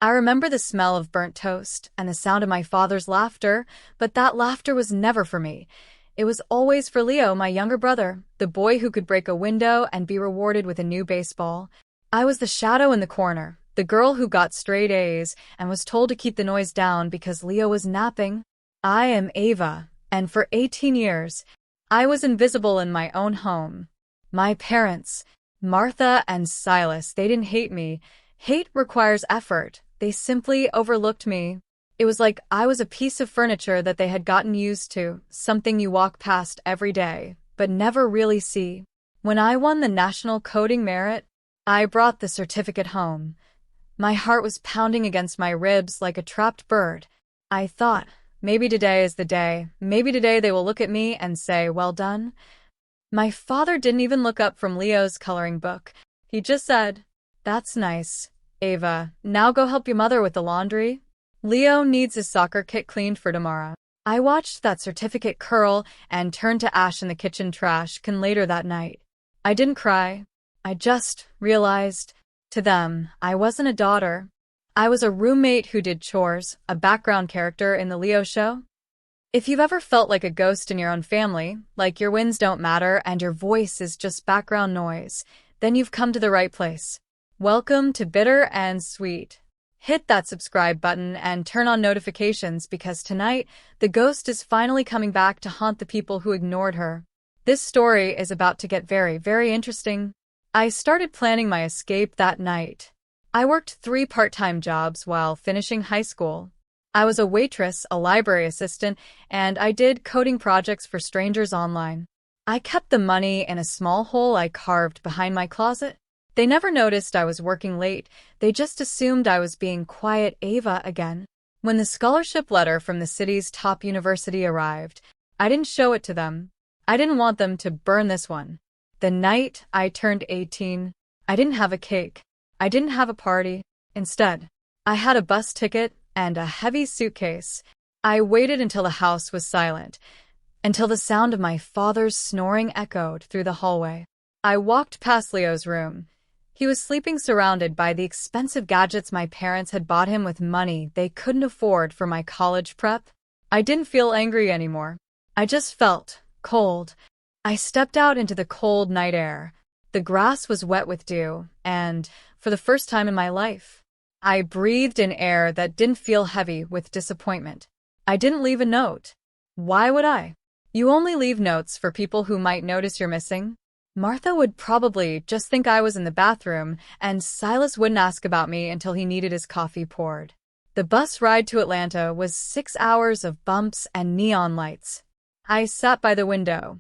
I remember the smell of burnt toast and the sound of my father's laughter, but that laughter was never for me. It was always for Leo, my younger brother, the boy who could break a window and be rewarded with a new baseball. I was the shadow in the corner, the girl who got straight A's and was told to keep the noise down because Leo was napping. I am Ava, and for 18 years, I was invisible in my own home. My parents, Martha and Silas, they didn't hate me. Hate requires effort. They simply overlooked me. It was like I was a piece of furniture that they had gotten used to, something you walk past every day, but never really see. When I won the National Coding Merit, I brought the certificate home. My heart was pounding against my ribs like a trapped bird. I thought, maybe today is the day. Maybe today they will look at me and say, well done. My father didn't even look up from Leo's coloring book. He just said, that's nice, Ava. Now go help your mother with the laundry. Leo needs his soccer kit cleaned for tomorrow. I watched that certificate curl and turn to ash in the kitchen trash can later that night. I didn't cry. I just realized, to them, I wasn't a daughter. I was a roommate who did chores, a background character in the Leo show. If you've ever felt like a ghost in your own family, like your wins don't matter and your voice is just background noise, then you've come to the right place. Welcome to Bitter and Sweet. Hit that subscribe button and turn on notifications because tonight, the ghost is finally coming back to haunt the people who ignored her. This story is about to get very, very interesting. I started planning my escape that night. I worked 3 part-time jobs while finishing high school. I was a waitress, a library assistant, and I did coding projects for strangers online. I kept the money in a small hole I carved behind my closet. They never noticed I was working late. They just assumed I was being quiet Ava again. When the scholarship letter from the city's top university arrived, I didn't show it to them. I didn't want them to burn this one. The night I turned 18, I didn't have a cake. I didn't have a party. Instead, I had a bus ticket and a heavy suitcase. I waited until the house was silent, until the sound of my father's snoring echoed through the hallway. I walked past Leo's room. He was sleeping surrounded by the expensive gadgets my parents had bought him with money they couldn't afford for my college prep. I didn't feel angry anymore. I just felt cold. I stepped out into the cold night air. The grass was wet with dew, and, for the first time in my life, I breathed in air that didn't feel heavy with disappointment. I didn't leave a note. Why would I? You only leave notes for people who might notice you're missing. Martha would probably just think I was in the bathroom, and Silas wouldn't ask about me until he needed his coffee poured. The bus ride to Atlanta was 6 hours of bumps and neon lights. I sat by the window,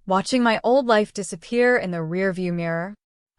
watching my old life disappear in the rearview mirror.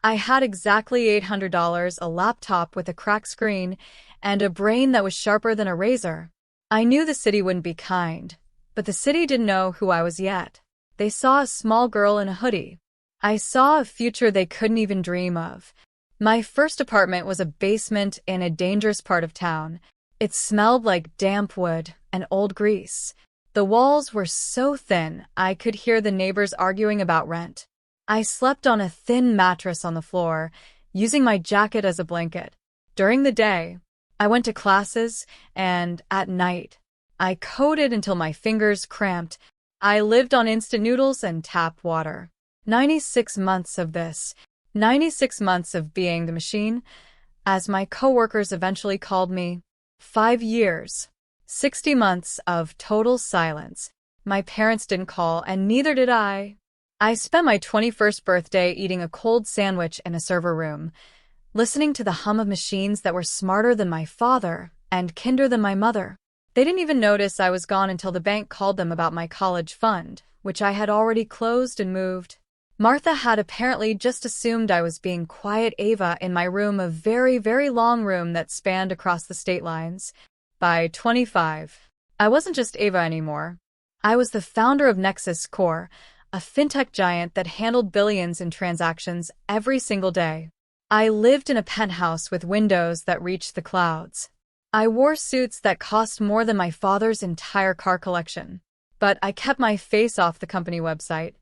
I had exactly $800, a laptop with a cracked screen, and a brain that was sharper than a razor. I knew the city wouldn't be kind, but the city didn't know who I was yet. They saw a small girl in a hoodie. I saw a future they couldn't even dream of. My first apartment was a basement in a dangerous part of town. It smelled like damp wood and old grease. The walls were so thin I could hear the neighbors arguing about rent. I slept on a thin mattress on the floor, using my jacket as a blanket. During the day, I went to classes, and at night, I coded until my fingers cramped. I lived on instant noodles and tap water. 96 months of this. 96 months of being the machine, as my coworkers eventually called me. 5 years. 60 months of total silence. My parents didn't call, and neither did I. I spent my 21st birthday eating a cold sandwich in a server room, listening to the hum of machines that were smarter than my father and kinder than my mother. They didn't even notice I was gone until the bank called them about my college fund, which I had already closed and moved. Martha had apparently just assumed I was being quiet Ava in my room, a very, very long room that spanned across the state lines. By 25, I wasn't just Ava anymore. I was the founder of Nexus Core, a fintech giant that handled billions in transactions every single day. I lived in a penthouse with windows that reached the clouds. I wore suits that cost more than my father's entire car collection. But I kept my face off the company website.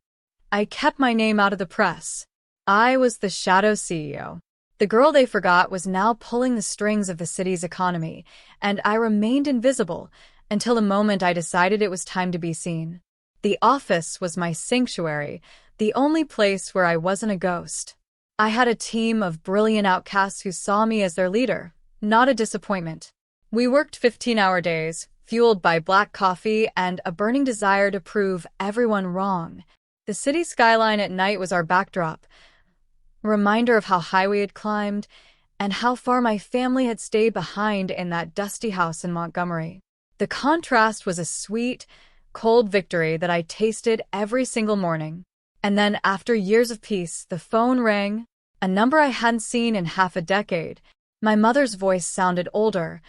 I kept my name out of the press. I was the shadow CEO. The girl they forgot was now pulling the strings of the city's economy, and I remained invisible until the moment I decided it was time to be seen. The office was my sanctuary, the only place where I wasn't a ghost. I had a team of brilliant outcasts who saw me as their leader, not a disappointment. We worked 15-hour days, fueled by black coffee and a burning desire to prove everyone wrong. The city skyline at night was our backdrop, a reminder of how high we had climbed and how far my family had stayed behind in that dusty house in Montgomery. The contrast was a sweet, cold victory that I tasted every single morning. And then, after years of peace, the phone rang, a number I hadn't seen in half a decade. My mother's voice sounded older,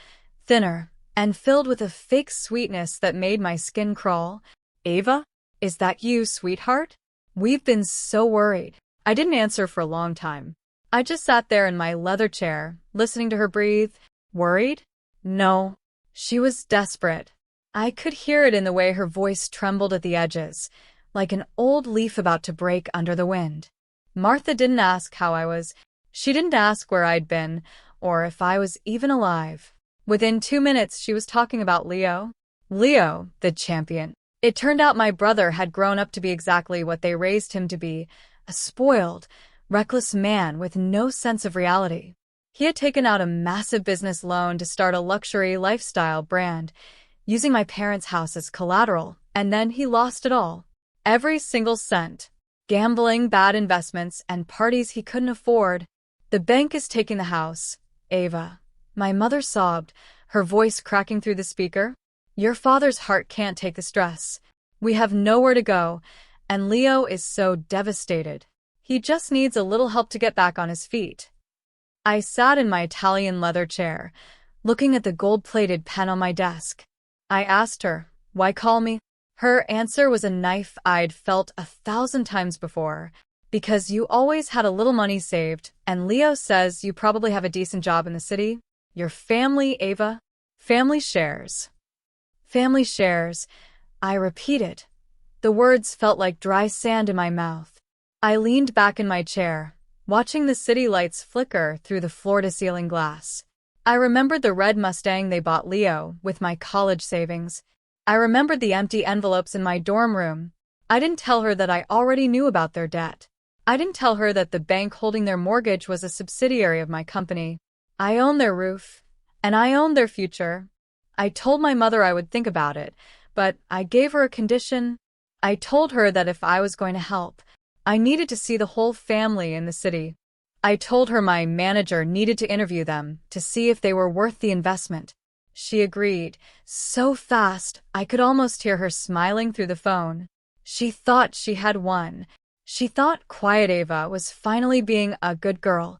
thinner, and filled with a fake sweetness that made my skin crawl. "Ava? Is that you, sweetheart? We've been so worried." I didn't answer for a long time. I just sat there in my leather chair, listening to her breathe. Worried? No. She was desperate. I could hear it in the way her voice trembled at the edges, like an old leaf about to break under the wind. Martha didn't ask how I was. She didn't ask where I'd been, or if I was even alive. Within 2 minutes, she was talking about Leo. Leo, the champion. It turned out my brother had grown up to be exactly what they raised him to be, a spoiled, reckless man with no sense of reality. He had taken out a massive business loan to start a luxury lifestyle brand, using my parents' house as collateral, and then he lost it all. Every single cent. Gambling, bad investments, and parties he couldn't afford. "The bank is taking the house, Ava." My mother sobbed, her voice cracking through the speaker. "Your father's heart can't take the stress. We have nowhere to go, and Leo is so devastated. He just needs a little help to get back on his feet." I sat in my Italian leather chair, looking at the gold-plated pen on my desk. I asked her, "Why call me?" Her answer was a knife I'd felt 1,000 times before. "Because you always had a little money saved, and Leo says you probably have a decent job in the city. Your family, Ava." "Family shares." "Family shares," I repeated. The words felt like dry sand in my mouth. I leaned back in my chair, watching the city lights flicker through the floor-to-ceiling glass. I remembered the red Mustang they bought Leo with my college savings. I remembered the empty envelopes in my dorm room. I didn't tell her that I already knew about their debt. I didn't tell her that the bank holding their mortgage was a subsidiary of my company. I owned their roof, and I owned their future. I told my mother I would think about it, but I gave her a condition. I told her that if I was going to help, I needed to see the whole family in the city. I told her my manager needed to interview them to see if they were worth the investment. She agreed, so fast I could almost hear her smiling through the phone. She thought she had won. She thought Quiet Ava was finally being a good girl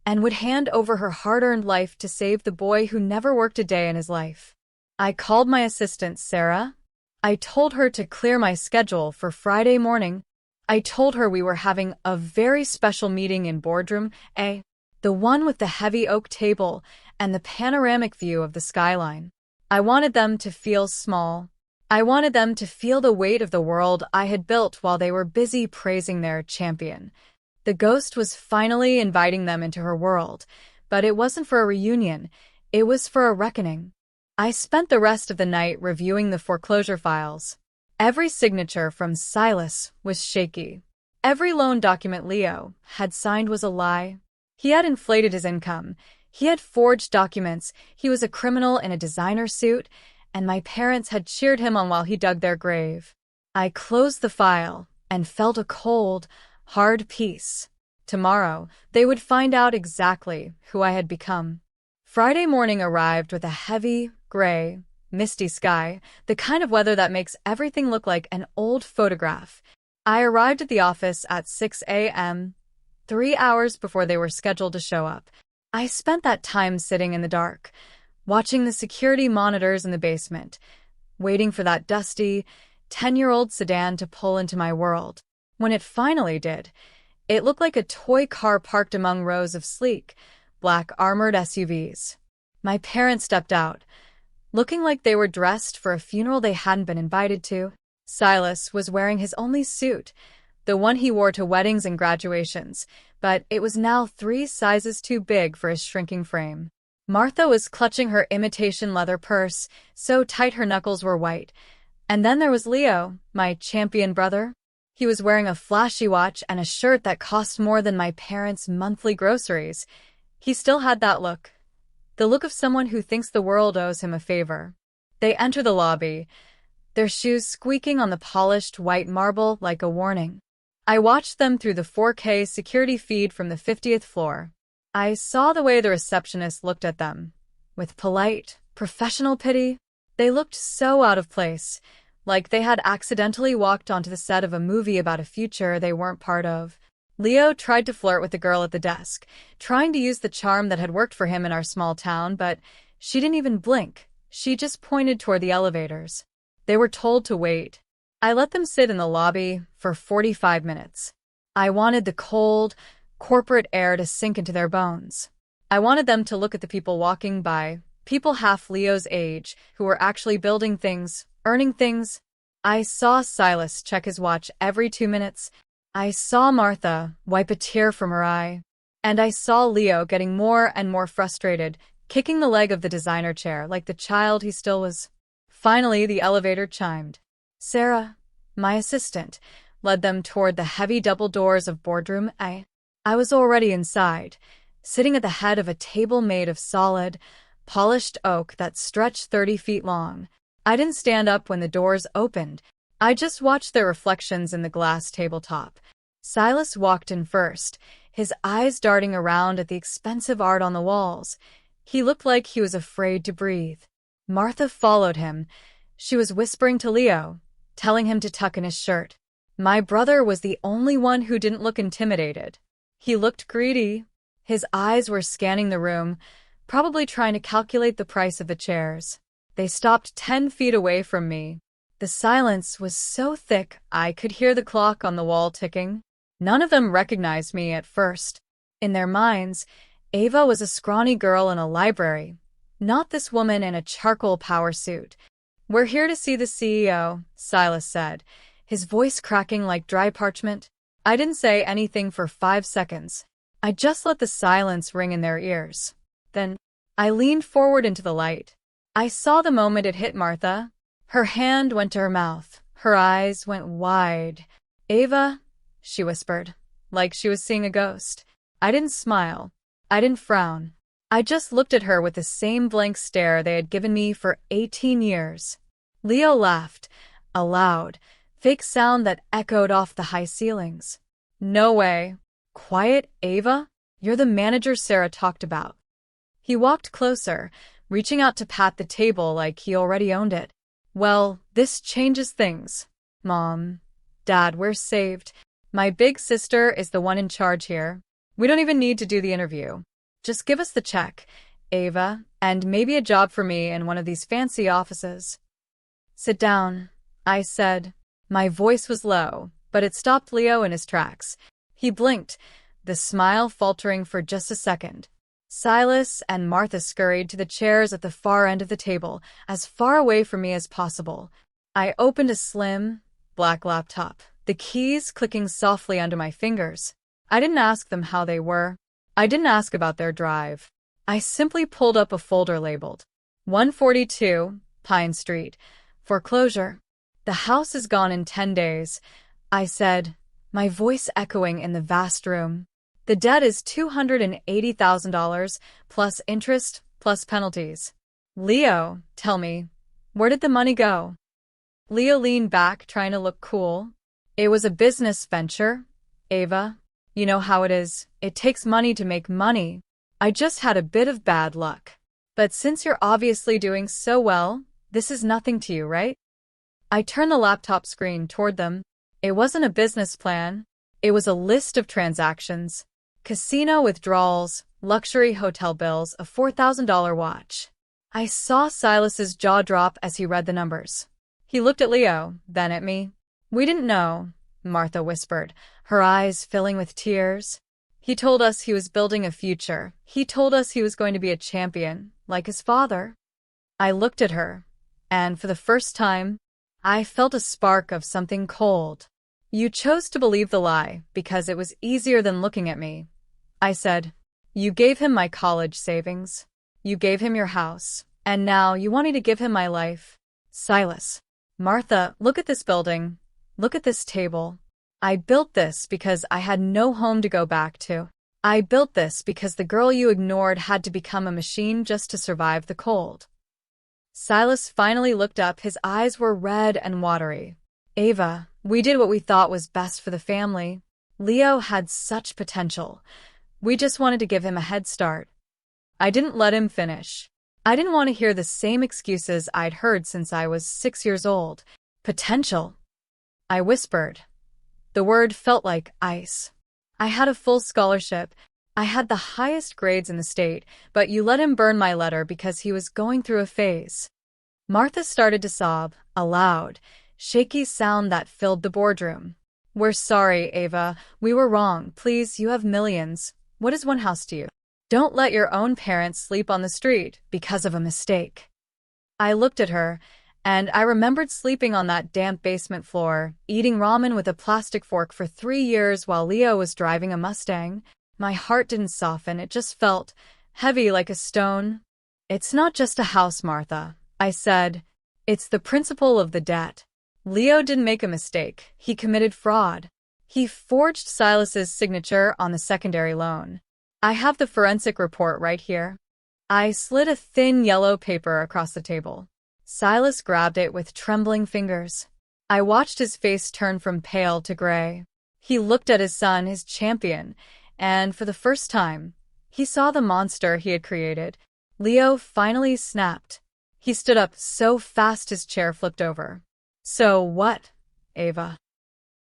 and would hand over her hard-earned life to save the boy who never worked a day in his life. I called my assistant, Sarah. I told her to clear my schedule for Friday morning. I told her we were having a very special meeting in boardroom A, the one with the heavy oak table and the panoramic view of the skyline. I wanted them to feel small. I wanted them to feel the weight of the world I had built while they were busy praising their champion. The ghost was finally inviting them into her world, but it wasn't for a reunion, it was for a reckoning. I spent the rest of the night reviewing the foreclosure files. Every signature from Silas was shaky. Every loan document Leo had signed was a lie. He had inflated his income. He had forged documents. He was a criminal in a designer suit, and my parents had cheered him on while he dug their grave. I closed the file and felt a cold, hard peace. Tomorrow, they would find out exactly who I had become. Friday morning arrived with a heavy, gray, misty sky, the kind of weather that makes everything look like an old photograph. I arrived at the office at 6 a.m., 3 hours before they were scheduled to show up. I spent that time sitting in the dark, watching the security monitors in the basement, waiting for that dusty, 10-year-old sedan to pull into my world. When it finally did, it looked like a toy car parked among rows of sleek, black armored SUVs. My parents stepped out, looking like they were dressed for a funeral they hadn't been invited to. Silas was wearing his only suit, the one he wore to weddings and graduations, but it was now 3 sizes too big for his shrinking frame. Martha was clutching her imitation leather purse, so tight her knuckles were white. And then there was Leo, my champion brother. He was wearing a flashy watch and a shirt that cost more than my parents' monthly groceries. He still had that look. The look of someone who thinks the world owes him a favor. They enter the lobby, their shoes squeaking on the polished white marble like a warning. I watched them through the 4K security feed from the 50th floor. I saw the way the receptionist looked at them. With polite, professional pity, they looked so out of place, like they had accidentally walked onto the set of a movie about a future they weren't part of. Leo tried to flirt with the girl at the desk, trying to use the charm that had worked for him in our small town, but she didn't even blink. She just pointed toward the elevators. They were told to wait. I let them sit in the lobby for 45 minutes. I wanted the cold, corporate air to sink into their bones. I wanted them to look at the people walking by, people half Leo's age, who were actually building things, earning things. I saw Silas check his watch every 2 minutes. I saw Martha wipe a tear from her eye. And I saw Leo getting more and more frustrated, kicking the leg of the designer chair like the child he still was. Finally, the elevator chimed. Sarah, my assistant, led them toward the heavy double doors of boardroom A. I was already inside, sitting at the head of a table made of solid, polished oak that stretched 30 feet long. I didn't stand up when the doors opened. I just watched their reflections in the glass tabletop. Silas walked in first, his eyes darting around at the expensive art on the walls. He looked like he was afraid to breathe. Martha followed him. She was whispering to Leo, telling him to tuck in his shirt. My brother was the only one who didn't look intimidated. He looked greedy. His eyes were scanning the room, probably trying to calculate the price of the chairs. They stopped 10 feet away from me. The silence was so thick I could hear the clock on the wall ticking. None of them recognized me at first. In their minds, Ava was a scrawny girl in a library, not this woman in a charcoal power suit. We're here to see the CEO, Silas said, his voice cracking like dry parchment. I didn't say anything for 5 seconds. I just let the silence ring in their ears. Then, I leaned forward into the light. I saw the moment it hit Martha. Her hand went to her mouth. Her eyes went wide. Ava, she whispered, like she was seeing a ghost. I didn't smile. I didn't frown. I just looked at her with the same blank stare they had given me for 18 years. Leo laughed, a loud, fake sound that echoed off the high ceilings. No way. Quiet, Ava? You're the manager Sarah talked about. He walked closer, reaching out to pat the table like he already owned it. Well, this changes things. Mom, Dad, we're saved. My big sister is the one in charge here. We don't even need to do the interview. Just give us the check, Ava, and maybe a job for me in one of these fancy offices. Sit down, I said. My voice was low, but it stopped Leo in his tracks. He blinked, the smile faltering for just a second. Silas and Martha scurried to the chairs at the far end of the table, as far away from me as possible. I opened a slim, black laptop, the keys clicking softly under my fingers. I didn't ask them how they were. I didn't ask about their drive. I simply pulled up a folder labeled 142 Pine Street, foreclosure. The house is gone in 10 days, I said, my voice echoing in the vast room. The debt is $280,000, plus interest, plus penalties. Leo, tell me, where did the money go? Leo leaned back, trying to look cool. It was a business venture, Ava. You know how it is. It takes money to make money. I just had a bit of bad luck. But since you're obviously doing so well, this is nothing to you, right? I turned the laptop screen toward them. It wasn't a business plan. It was a list of transactions. Casino withdrawals, luxury hotel bills, a $4,000 watch. I saw Silas's jaw drop as he read the numbers. He looked at Leo, then at me. We didn't know, Martha whispered, her eyes filling with tears. He told us he was building a future. He told us he was going to be a champion, like his father. I looked at her, and for the first time, I felt a spark of something cold. You chose to believe the lie because it was easier than looking at me. I said, you gave him my college savings. You gave him your house. And now you want me to give him my life. Silas. Martha, look at this building. Look at this table. I built this because I had no home to go back to. I built this because the girl you ignored had to become a machine just to survive the cold. Silas finally looked up. His eyes were red and watery. Ava, we did what we thought was best for the family. Leo had such potential. We just wanted to give him a head start. I didn't let him finish. I didn't want to hear the same excuses I'd heard since I was 6 years old. Potential. I whispered. The word felt like ice. I had a full scholarship. I had the highest grades in the state, but you let him burn my letter because he was going through a phase. Martha started to sob, a loud, shaky sound that filled the boardroom. We're sorry, Ava. We were wrong. Please, you have millions. What is one house to you? Don't let your own parents sleep on the street because of a mistake. I looked at her, and I remembered sleeping on that damp basement floor, eating ramen with a plastic fork for 3 years while Leo was driving a Mustang. My heart didn't soften, it just felt heavy like a stone. It's not just a house, Martha, I said. It's the principle of the debt. Leo didn't make a mistake. He committed fraud. He forged Silas's signature on the secondary loan. I have the forensic report right here. I slid a thin yellow paper across the table. Silas grabbed it with trembling fingers. I watched his face turn from pale to gray. He looked at his son, his champion, and for the first time, he saw the monster he had created. Leo finally snapped. He stood up so fast his chair flipped over. So what, Ava?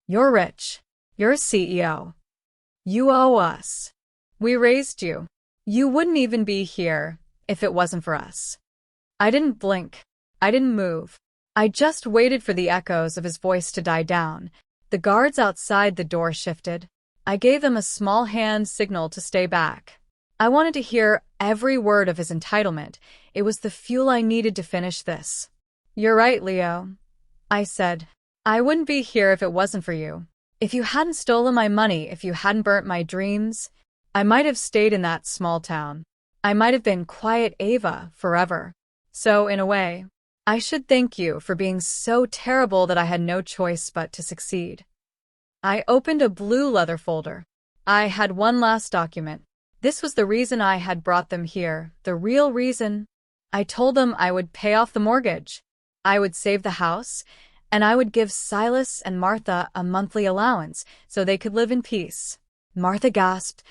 You're rich. You're a CEO. You owe us. We raised you. You wouldn't even be here if it wasn't for us. I didn't blink. I didn't move. I just waited for the echoes of his voice to die down. The guards outside the door shifted. I gave them a small hand signal to stay back. I wanted to hear every word of his entitlement. It was the fuel I needed to finish this. You're right, Leo, I said. I wouldn't be here if it wasn't for you. If you hadn't stolen my money, if you hadn't burnt my dreams, I might have stayed in that small town. I might have been quiet Ava forever. So, in a way, I should thank you for being so terrible that I had no choice but to succeed. I opened a blue leather folder. I had one last document. This was the reason I had brought them here, the real reason. I told them I would pay off the mortgage. I would save the house, and I would give Silas and Martha a monthly allowance so they could live in peace. Martha gasped,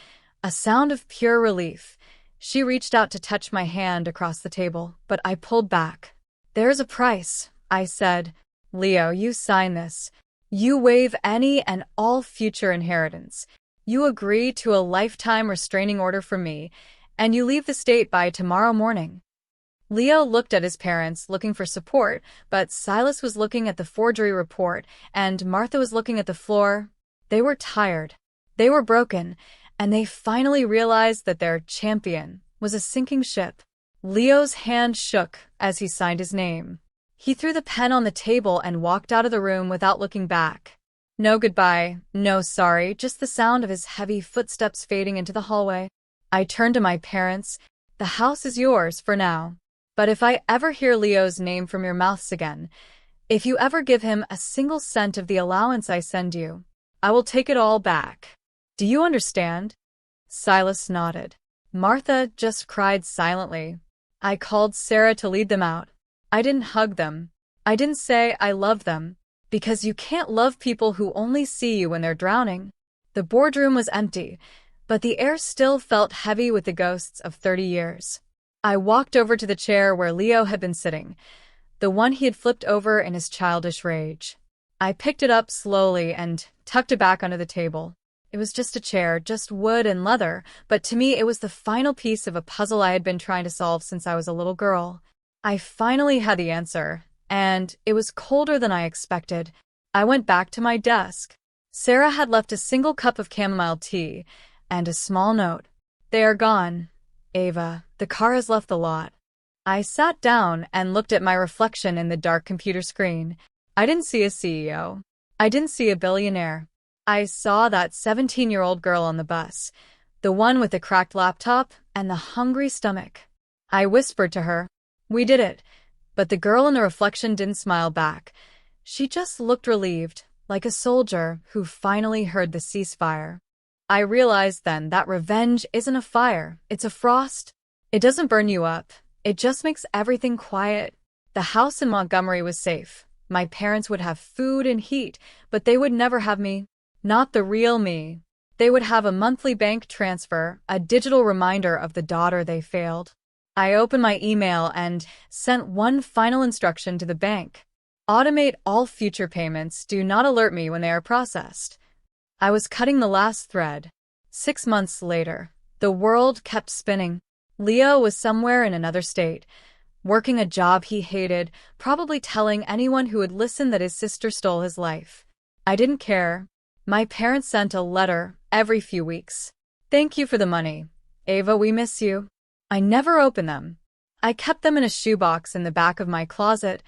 a sound of pure relief. She reached out to touch my hand across the table, but I pulled back. There's a price, I said. Leo, you sign this. You waive any and all future inheritance. You agree to a lifetime restraining order from me, and you leave the state by tomorrow morning. Leo looked at his parents, looking for support, but Silas was looking at the forgery report, and Martha was looking at the floor. They were tired. They were broken, and they finally realized that their champion was a sinking ship. Leo's hand shook as he signed his name. He threw the pen on the table and walked out of the room without looking back. No goodbye, no sorry, just the sound of his heavy footsteps fading into the hallway. I turned to my parents. The house is yours for now. But if I ever hear Leo's name from your mouths again, if you ever give him a single cent of the allowance I send you, I will take it all back. Do you understand? Silas nodded. Martha just cried silently. I called Sarah to lead them out. I didn't hug them. I didn't say I love them, because you can't love people who only see you when they're drowning. The boardroom was empty, but the air still felt heavy with the ghosts of 30 years. I walked over to the chair where Leo had been sitting, the one he had flipped over in his childish rage. I picked it up slowly and tucked it back under the table. It was just a chair, just wood and leather, but to me it was the final piece of a puzzle I had been trying to solve since I was a little girl. I finally had the answer, and it was colder than I expected. I went back to my desk. Sarah had left a single cup of chamomile tea and a small note. They are gone, Ava. The car has left the lot. I sat down and looked at my reflection in the dark computer screen. I didn't see a CEO. I didn't see a billionaire. I saw that 17-year-old girl on the bus, the one with the cracked laptop and the hungry stomach. I whispered to her, "We did it." But the girl in the reflection didn't smile back. She just looked relieved, like a soldier who finally heard the ceasefire. I realized then that revenge isn't a fire, it's a frost. It doesn't burn you up, it just makes everything quiet. The house in Montgomery was safe. My parents would have food and heat, but they would never have me. Not the real me. They would have a monthly bank transfer, a digital reminder of the daughter they failed. I opened my email and sent one final instruction to the bank. Automate all future payments, do not alert me when they are processed. I was cutting the last thread. 6 months later, the world kept spinning. Leo was somewhere in another state, working a job he hated, probably telling anyone who would listen that his sister stole his life. I didn't care. My parents sent a letter every few weeks. "Thank you for the money. Ava, we miss you." I never opened them. I kept them in a shoebox in the back of my closet,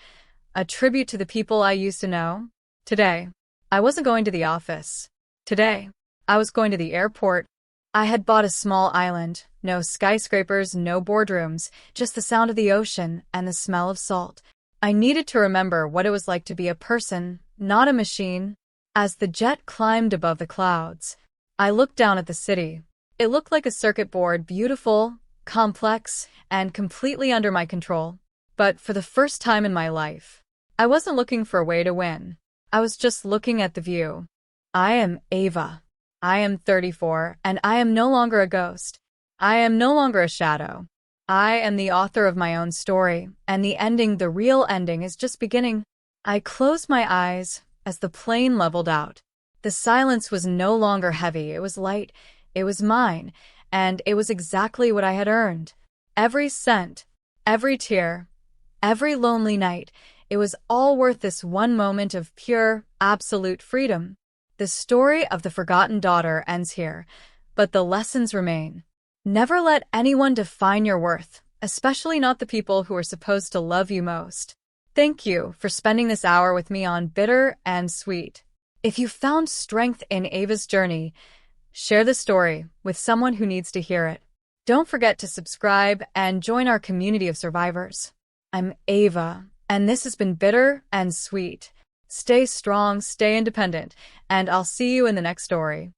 a tribute to the people I used to know. Today, I wasn't going to the office. Today, I was going to the airport. I had bought a small island, no skyscrapers, no boardrooms, just the sound of the ocean and the smell of salt. I needed to remember what it was like to be a person, not a machine. As the jet climbed above the clouds, I looked down at the city. It looked like a circuit board, beautiful, complex, and completely under my control. But for the first time in my life, I wasn't looking for a way to win. I was just looking at the view. I am Ava. I am 34, and I am no longer a ghost. I am no longer a shadow. I am the author of my own story, and the real ending, is just beginning. I closed my eyes as the plane leveled out. The silence was no longer heavy, it was light, it was mine, and it was exactly what I had earned. Every cent, every tear, every lonely night, it was all worth this one moment of pure, absolute freedom. The story of the forgotten daughter ends here, but the lessons remain. Never let anyone define your worth, especially not the people who are supposed to love you most. Thank you for spending this hour with me on Bitter and Sweet. If you found strength in Ava's journey, share the story with someone who needs to hear it. Don't forget to subscribe and join our community of survivors. I'm Ava, and this has been Bitter and Sweet. Stay strong, stay independent, and I'll see you in the next story.